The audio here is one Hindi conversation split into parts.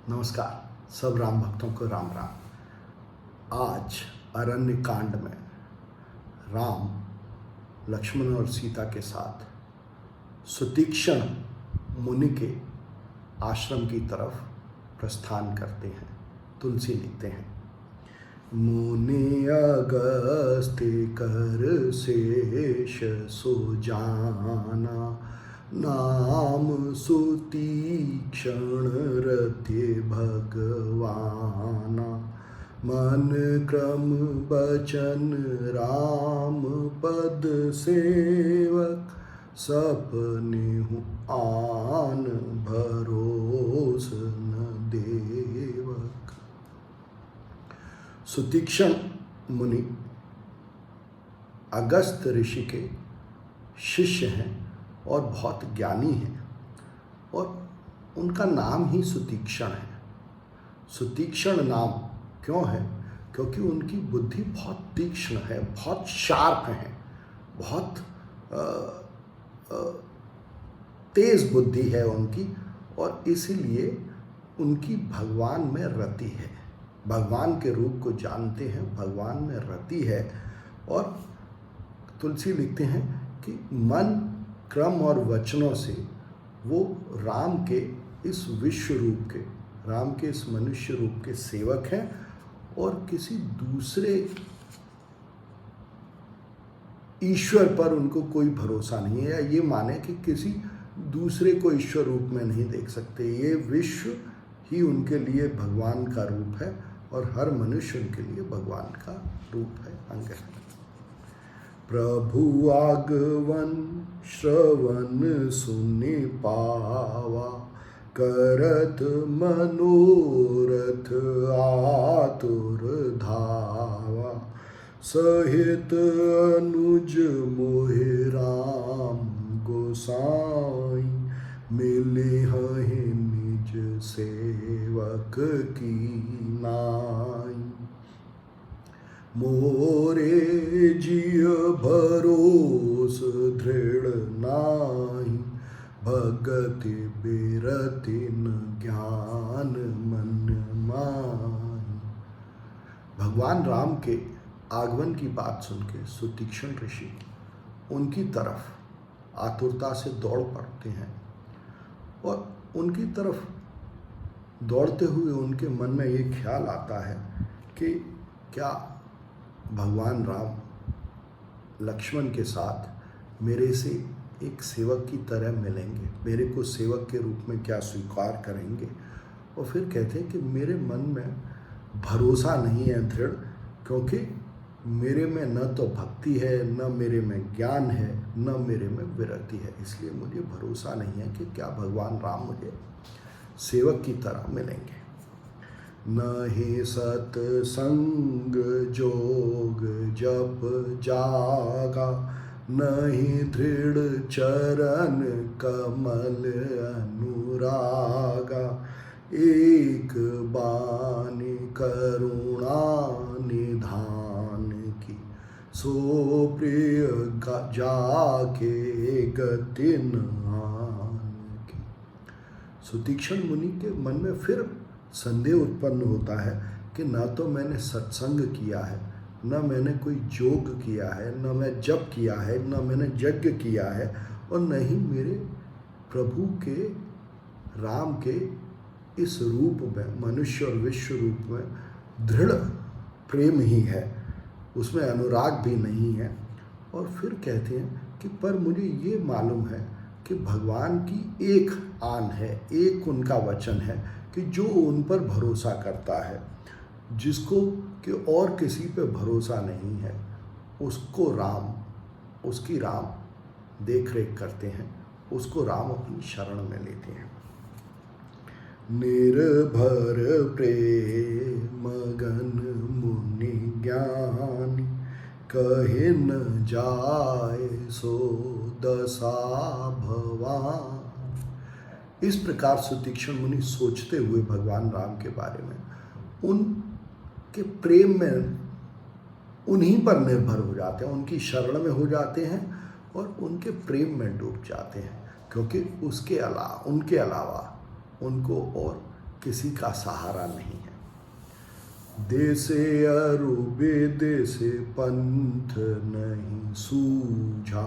नमस्कार। सब राम भक्तों को राम राम। आज अरण्य कांड में राम लक्ष्मण और सीता के साथ सुतीक्षण मुनि के आश्रम की तरफ प्रस्थान करते हैं। तुलसी लिखते हैं, मुनि अगस्त्य कर शेष सुजाना, नाम सुतीक्षण रते भगवाना। मन क्रम बचन राम पद सेवक, सपने हूँ आन भरोस न देवक। सुतीक्षण मुनि अगस्त ऋषि के शिष्य हैं और बहुत ज्ञानी हैं, और उनका नाम ही सुतीक्षण है। सुतीक्षण नाम क्यों है? क्योंकि उनकी बुद्धि बहुत तीक्ष्ण है, बहुत शार्प है, बहुत तेज बुद्धि है उनकी, और इसीलिए उनकी भगवान में रति है। भगवान के रूप को जानते हैं, भगवान में रति है। और तुलसी लिखते हैं कि मन क्रम और वचनों से वो राम के इस विश्व रूप के, राम के इस मनुष्य रूप के सेवक हैं, और किसी दूसरे ईश्वर पर उनको कोई भरोसा नहीं है, या ये माने कि किसी दूसरे को ईश्वर रूप में नहीं देख सकते। ये विश्व ही उनके लिए भगवान का रूप है, और हर मनुष्य उनके लिए भगवान का रूप है, अंग है। प्रभु आगवन श्रवण सुनि पावा, करत मनोरथ आतुर धावा। सहित अनुज मोहि राम गोसाई, मिले हैं निज सेवक की नाई। मोरे जिय भरोस दृढ़ नाहि, भगति बिरति न ज्ञान मन माहि। भगवान राम के आगमन की बात सुन के सुतीक्षण ऋषि उनकी तरफ आतुरता से दौड़ पड़ते हैं, और उनकी तरफ दौड़ते हुए उनके मन में ये ख्याल आता है कि क्या भगवान राम लक्ष्मण के साथ मेरे से एक सेवक की तरह मिलेंगे, मेरे को सेवक के रूप में क्या स्वीकार करेंगे। और फिर कहते हैं कि मेरे मन में भरोसा नहीं है दृढ़, क्योंकि मेरे में न तो भक्ति है, न मेरे में ज्ञान है, न मेरे में विरति है। इसलिए मुझे भरोसा नहीं है कि क्या भगवान राम मुझे सेवक की तरह मिलेंगे। नहीं सत्संग जोग जप जागा, नहीं दृढ़ चरण कमल अनुरागा। एक बानी करुणा निधान की, सो प्रिय जाके गति नान की। सुतीक्षण मुनि के मन में फिर संदेह उत्पन्न होता है कि न तो मैंने सत्संग किया है, न मैंने कोई योग किया है, न मैं जप किया है, न मैंने यज्ञ किया है, और न ही मेरे प्रभु के राम के इस रूप में, मनुष्य और विश्व रूप में दृढ़ प्रेम ही है, उसमें अनुराग भी नहीं है। और फिर कहते हैं कि पर मुझे ये मालूम है कि भगवान की एक आन है, एक उनका वचन है कि जो उन पर भरोसा करता है, जिसको कि और किसी पे भरोसा नहीं है, उसको राम, उसकी राम देख रेख करते हैं, उसको राम अपनी शरण में लेते हैं। निर्भर प्रेम गन मुनि ज्ञानी, कहे न जाए सो दशा भवान। इस प्रकार सुतीक्षण मुनि सोचते हुए भगवान राम के बारे में, उनके प्रेम में उन्हीं पर निर्भर हो जाते हैं, उनकी शरण में हो जाते हैं, और उनके प्रेम में डूब जाते हैं, क्योंकि उनके अलावा उनको और किसी का सहारा नहीं है। देसे अरु विदेसे पंथ नहीं सूझा,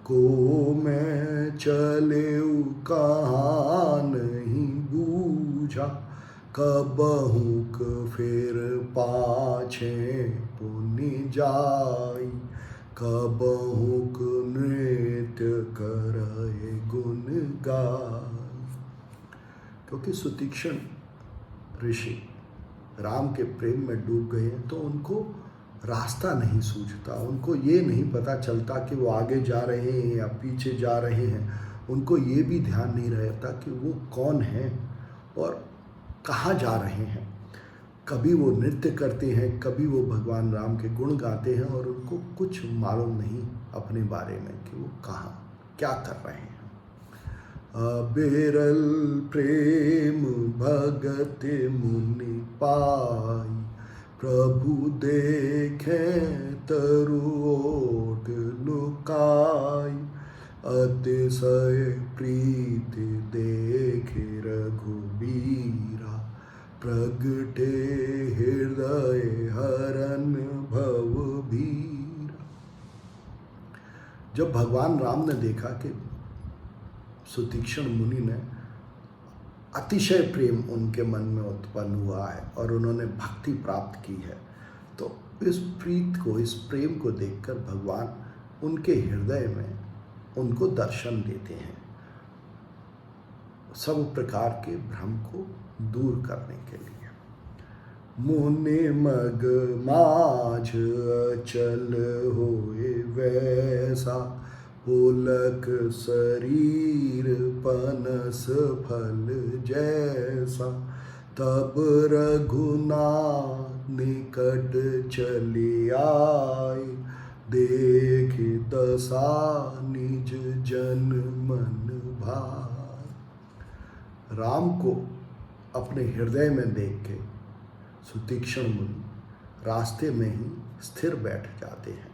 को मैं चलेऊ कहाँ नहीं बूझा। कबहुक फिर पाछे पुनि जाई, कबहुक नृत्य करए गुण गाय। क्योंकि सुतीक्ष्ण ऋषि राम के प्रेम में डूब गए हैं तो उनको रास्ता नहीं सूझता, उनको ये नहीं पता चलता कि वो आगे जा रहे हैं या पीछे जा रहे हैं। उनको ये भी ध्यान नहीं रहता कि वो कौन है और कहाँ जा रहे हैं। कभी वो नृत्य करते हैं, कभी वो भगवान राम के गुण गाते हैं और उनको कुछ मालूम नहीं अपने बारे में कि वो कहाँ क्या कर रहे हैं। अबेरल प्रेम भगत मुनि पाई, प्रभु देखे तरुओट लुकाई। अतिशय प्रीति देखे रघुबीरा, प्रगटे हृदय हरन भव भीरा। जब भगवान राम ने देखा कि सुतीक्ष्ण मुनि ने अतिशय प्रेम उनके मन में उत्पन्न हुआ है और उन्होंने भक्ति प्राप्त की है, तो इस प्रीत को, इस प्रेम को देखकर भगवान उनके हृदय में उनको दर्शन देते हैं, सब प्रकार के भ्रम को दूर करने के लिए। मुनि मग माझ अचल होए वैसा, पुलक शरीर पनस फल जैसा। तब रघुनाथ निकट चली आए, देख दशा निज जन मन भाई। राम को अपने हृदय में देख के सुतीक्ष्ण मुनि रास्ते में ही स्थिर बैठ जाते हैं।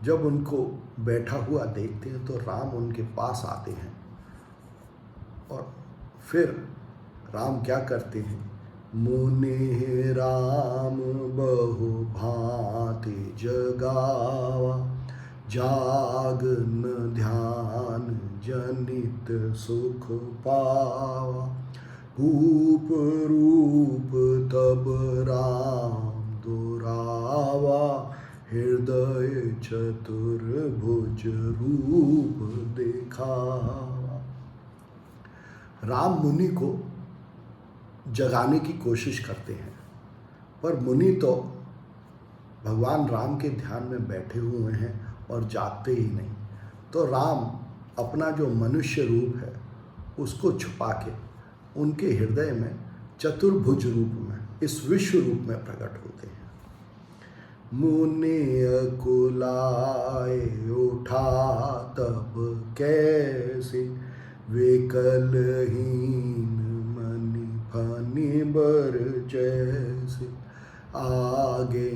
जब उनको बैठा हुआ देखते हैं तो राम उनके पास आते हैं और फिर राम क्या करते हैं, मुनि राम बहु भांति जगावा, जागन ध्यान जनित सुख पावा। भूप रूप तब राम दुरावा, हृदय चतुर्भुज रूप दिखावा। राम मुनि को जगाने की कोशिश करते हैं, पर मुनि तो भगवान राम के ध्यान में बैठे हुए हैं और जागते ही नहीं। तो राम अपना जो मनुष्य रूप है उसको छुपा के उनके हृदय में चतुर्भुज रूप में, इस विश्व रूप में प्रकट होते हैं। मुनि अकुलाए उठा तब कैसे, विकलहीन मनि फनि बर जैसे। आगे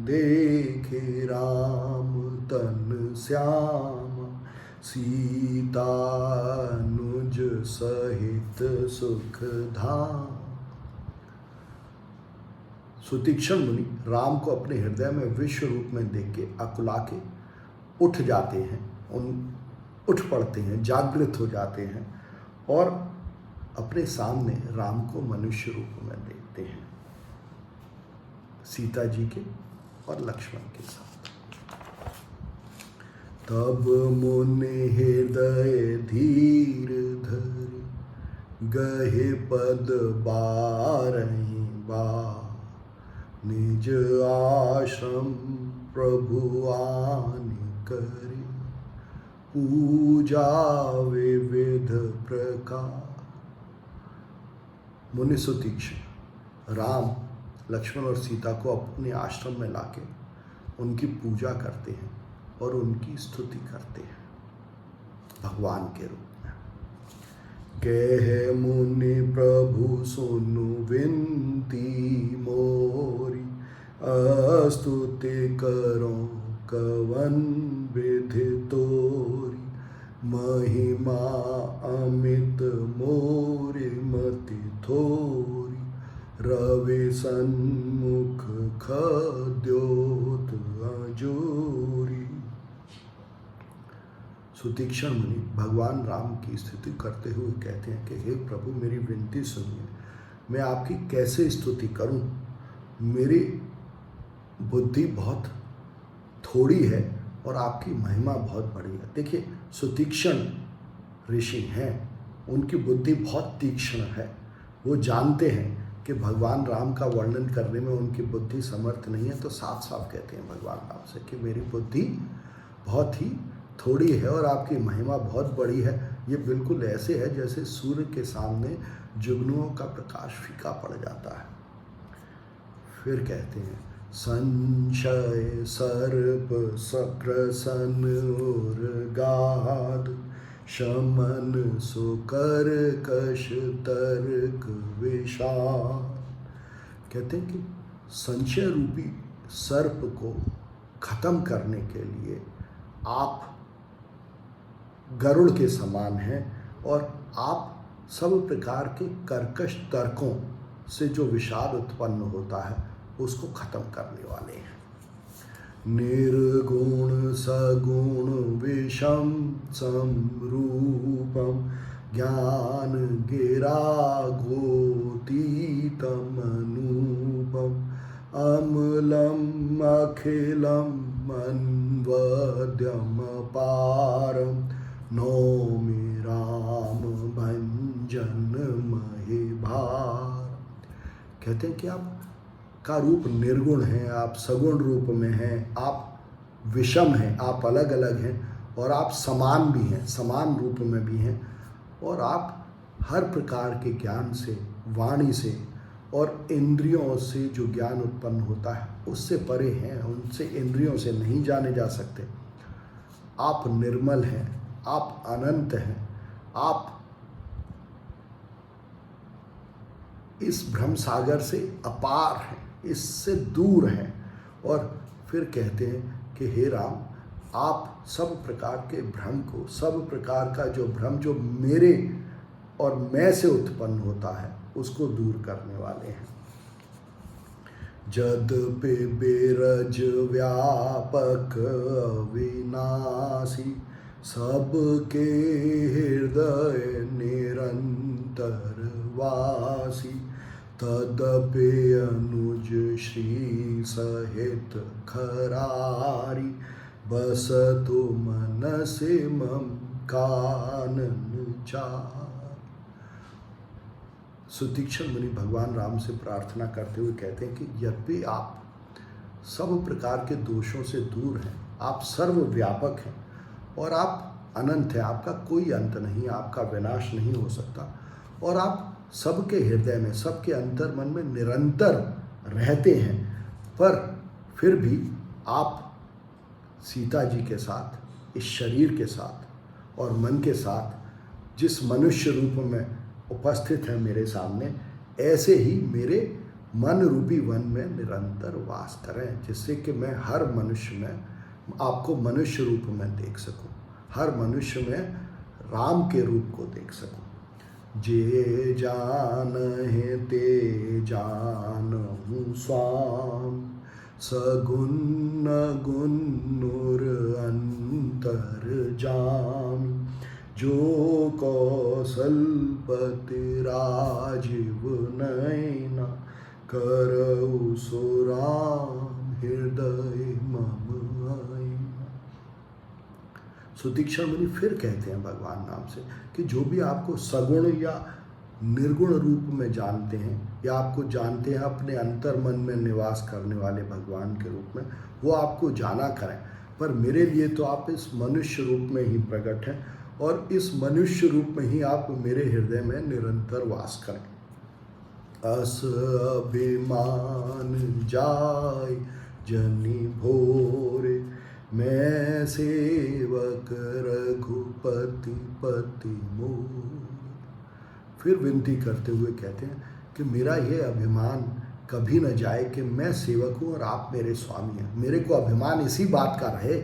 देखे राम तन श्याम, सीता अनुज सहित सुख धाम। सुतीक्ष्ण मुनि राम को अपने हृदय में विश्व रूप में देख के अकुला के उठ जाते हैं, उठ पड़ते हैं, जागृत हो जाते हैं और अपने सामने राम को मनुष्य रूप में देखते हैं, सीता जी के और लक्ष्मण के साथ। तब मुनि हृदय धीर धरि, गहे पद बारहि बार। निज आश्रम प्रभु आनि करि, पूजा विविध प्रकार। मुनि सुतीक्ष्ण राम, लक्ष्मण और सीता को अपने आश्रम में लाके उनकी पूजा करते हैं और उनकी स्तुति करते हैं भगवान के रूप में। कहे मुनि प्रभु सुनु विनती मोरी, स्तुति करो कवन विधि तोरी। महिमा अमित मोरी मति थोरी, जोरी, रवे सन्मुख खद्योत अजोरी। सुतीक्ष्ण मुनि भगवान राम की स्तुति करते हुए कहते हैं कि हे प्रभु, मेरी विनती सुनिए, मैं आपकी कैसे स्तुति करूं? मेरी बुद्धि बहुत थोड़ी है और आपकी महिमा बहुत बड़ी है। देखिए, सुतीक्ष्ण ऋषि हैं, उनकी बुद्धि बहुत तीक्ष्ण है। वो जानते हैं कि भगवान राम का वर्णन करने में उनकी बुद्धि समर्थ नहीं है, तो साफ साफ कहते हैं भगवान राम से कि मेरी बुद्धि बहुत ही थोड़ी है और आपकी महिमा बहुत बड़ी है। ये बिल्कुल ऐसे है जैसे सूर्य के सामने जुगनुओं का प्रकाश फीका पड़ जाता है। फिर कहते हैं, संशय सर्प सक्रसन और गाद, शमन सुकर कश तर्क विषाद। कहते हैं कि संशय रूपी सर्प को खत्म करने के लिए आप गरुड़ के समान हैं और आप सब प्रकार के कर्कश तर्कों से जो विषाद उत्पन्न होता है उसको खत्म करने वाले हैं। निर्गुण सगुण विषम समरूपम, ज्ञान गिरा गोतीतम अनूपम, अमलम अखिलम अन्वद्यम पारम, नौमि राम भंजन महिभार। कहते हैं कि आप का रूप निर्गुण है, आप सगुण रूप में हैं, आप विषम हैं, आप अलग अलग हैं और आप समान भी हैं, समान रूप में भी हैं और आप हर प्रकार के ज्ञान से, वाणी से और इंद्रियों से जो ज्ञान उत्पन्न होता है उससे परे हैं, उनसे इंद्रियों से नहीं जाने जा सकते। आप निर्मल हैं, आप अनंत हैं, आप इस भ्रम सागर से अपार हैं, इससे दूर हैं। और फिर कहते हैं कि हे राम, आप सब प्रकार के भ्रम को, सब प्रकार का जो भ्रम जो मेरे और मैं से उत्पन्न होता है उसको दूर करने वाले हैं। जद्यपि बेरज व्यापक अविनाशी, सबके हृदय निरंतर वासी, तदपि अनुज श्री सहित खरारी, बसतु मन से मम कानन चार। सुतीक्ष्ण मुनि भगवान राम से प्रार्थना करते हुए कहते हैं कि यद्यपि आप सब प्रकार के दोषों से दूर हैं, आप सर्वव्यापक हैं और आप अनंत हैं, आपका कोई अंत नहीं, आपका विनाश नहीं हो सकता और आप सबके हृदय में, सबके अंतर मन में निरंतर रहते हैं, पर फिर भी आप सीता जी के साथ, इस शरीर के साथ और मन के साथ जिस मनुष्य रूप में उपस्थित है मेरे सामने, ऐसे ही मेरे मन रूपी वन में निरंतर वास करें, जिससे कि मैं हर मनुष्य में आपको मनुष्य रूप में देख सकूं, हर मनुष्य में राम के रूप को देख सकूं। जे जानहि ते जानहु स्वाम, सगुण गुण नूर अंतर जाम, जो कौशलपति राजीव नयना, करऊ सो राम हृदय मम आईना। सुतीक्ष्ण मुनि फिर कहते हैं भगवान राम से कि जो भी आपको सगुण या निर्गुण रूप में जानते हैं या आपको जानते हैं अपने अंतर मन में निवास करने वाले भगवान के रूप में, वो आपको जाना करें, पर मेरे लिए तो आप इस मनुष्य रूप में ही प्रकट हैं और इस मनुष्य रूप में ही आप मेरे हृदय में निरंतर वास करें। अस अभिमान जाय जनि भोरे, मैं सेवक रघुपति पति मोर। फिर विनती करते हुए कहते हैं कि मेरा ये अभिमान कभी न जाए कि मैं सेवक हूँ और आप मेरे स्वामी हैं। मेरे को अभिमान इसी बात का रहे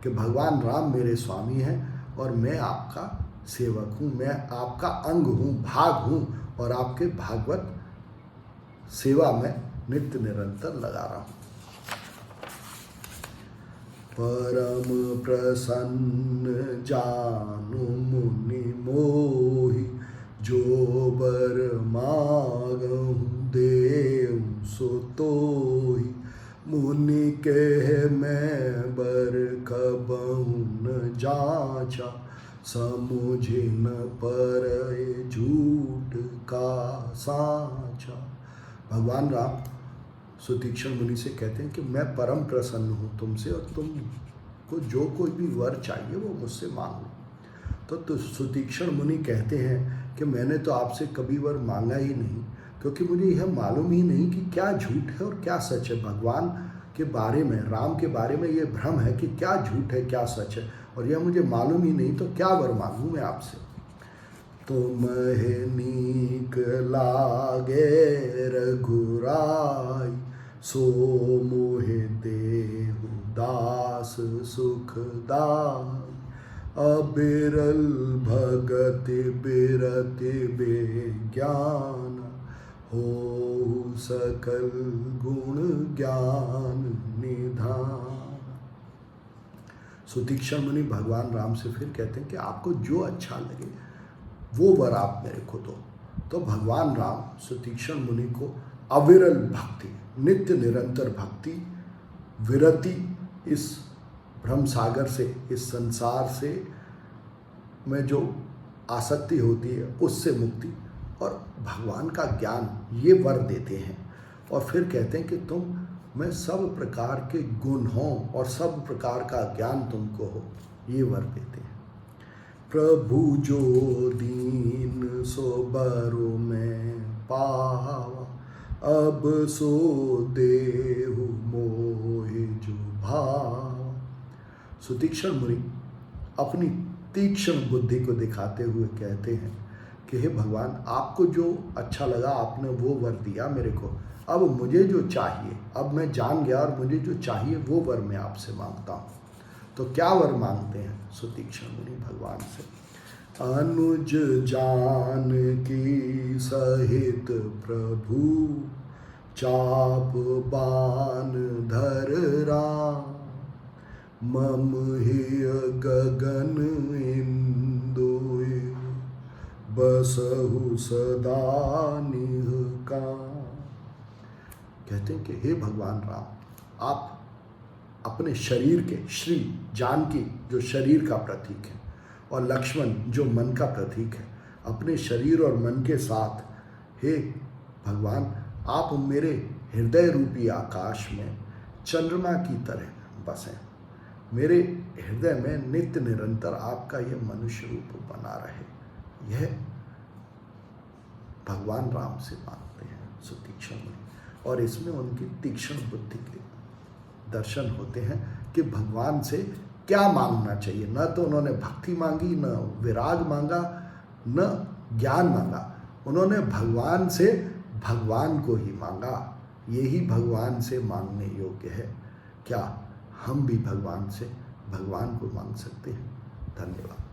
कि भगवान राम मेरे स्वामी हैं और मैं आपका सेवक हूँ, मैं आपका अंग हूँ, भाग हूँ और आपके भागवत सेवा में नित्य निरंतर लगा रहा हूँ। परम प्रसन्न जानु मुनि मोहि, जो बर मागहु देउ सो तोहि। मुनि कहे मैं बर कबहु न जाचा, समुझि न परए झूठ का साचा। भगवान राम सुतीक्ष्ण मुनि से कहते हैं कि मैं परम प्रसन्न हूँ तुमसे, और तुमको जो कोई भी वर चाहिए वो मुझसे मांगो। तो सुतीक्ष्ण मुनि कहते हैं कि मैंने तो आपसे कभी वर मांगा ही नहीं, क्योंकि मुझे यह मालूम ही नहीं कि क्या झूठ है और क्या सच है। भगवान के बारे में, राम के बारे में ये भ्रम है कि क्या झूठ है क्या सच है, और यह मुझे मालूम ही नहीं, तो क्या वर मांगूँ मैं आपसे। तुम्हें नीक लागे रघुराई, सो मोहि देहु दास सुखदाई। अबिरल भगति बिरति बेज्ञान, हो सकल गुण ज्ञान निधान। सुतीक्ष्ण मुनि भगवान राम से फिर कहते हैं कि आपको जो अच्छा लगे वो वर आप मेरे को दो। तो भगवान राम सुतीक्ष्ण मुनि को अविरल भक्ति, नित्य निरंतर भक्ति, विरति, इस भ्रम सागर से, इस संसार से में जो आसक्ति होती है उससे मुक्ति, और भगवान का ज्ञान, ये वर देते हैं। और फिर कहते हैं कि तुम में सब प्रकार के गुण हों और सब प्रकार का ज्ञान तुमको हो, ये वर देते हैं। प्रभु जो दीन सो बरो में पावा, अब सो देहु मोहि जो भाव। सुतीक्ष्ण मुनि अपनी तीक्ष्ण बुद्धि को दिखाते हुए कहते हैं कि हे भगवान, आपको जो अच्छा लगा आपने वो वर दिया मेरे को, अब मुझे जो चाहिए, अब मैं जान गया और मुझे जो चाहिए वो वर मैं आपसे मांगता हूँ। तो क्या वर मांगते हैं सुतीक्ष्ण मुनि भगवान से? अनुज जान की सहित प्रभु, चाप बान धर राम। मम हिय गगन इंदुए, बसहु सदा निहकाम। कहते हैं कि हे भगवान राम, आप अपने शरीर के, श्री जानकी जो शरीर का प्रतीक है, और लक्ष्मण जो मन का प्रतीक है, अपने शरीर और मन के साथ हे भगवान आप मेरे हृदय रूपी आकाश में चंद्रमा की तरह बसें। मेरे हृदय में नित्य निरंतर आपका यह मनुष्य रूप बना रहे। यह भगवान राम से मांगते हैं सुतीक्ष्ण मुनि, और इसमें उनकी तीक्ष्ण बुद्धि के दर्शन होते हैं कि भगवान से क्या मांगना चाहिए। न तो उन्होंने भक्ति मांगी, न विराग मांगा, न ज्ञान मांगा, उन्होंने भगवान से भगवान को ही मांगा। यही भगवान से मांगने योग्य है। क्या हम भी भगवान से भगवान को मांग सकते हैं? धन्यवाद।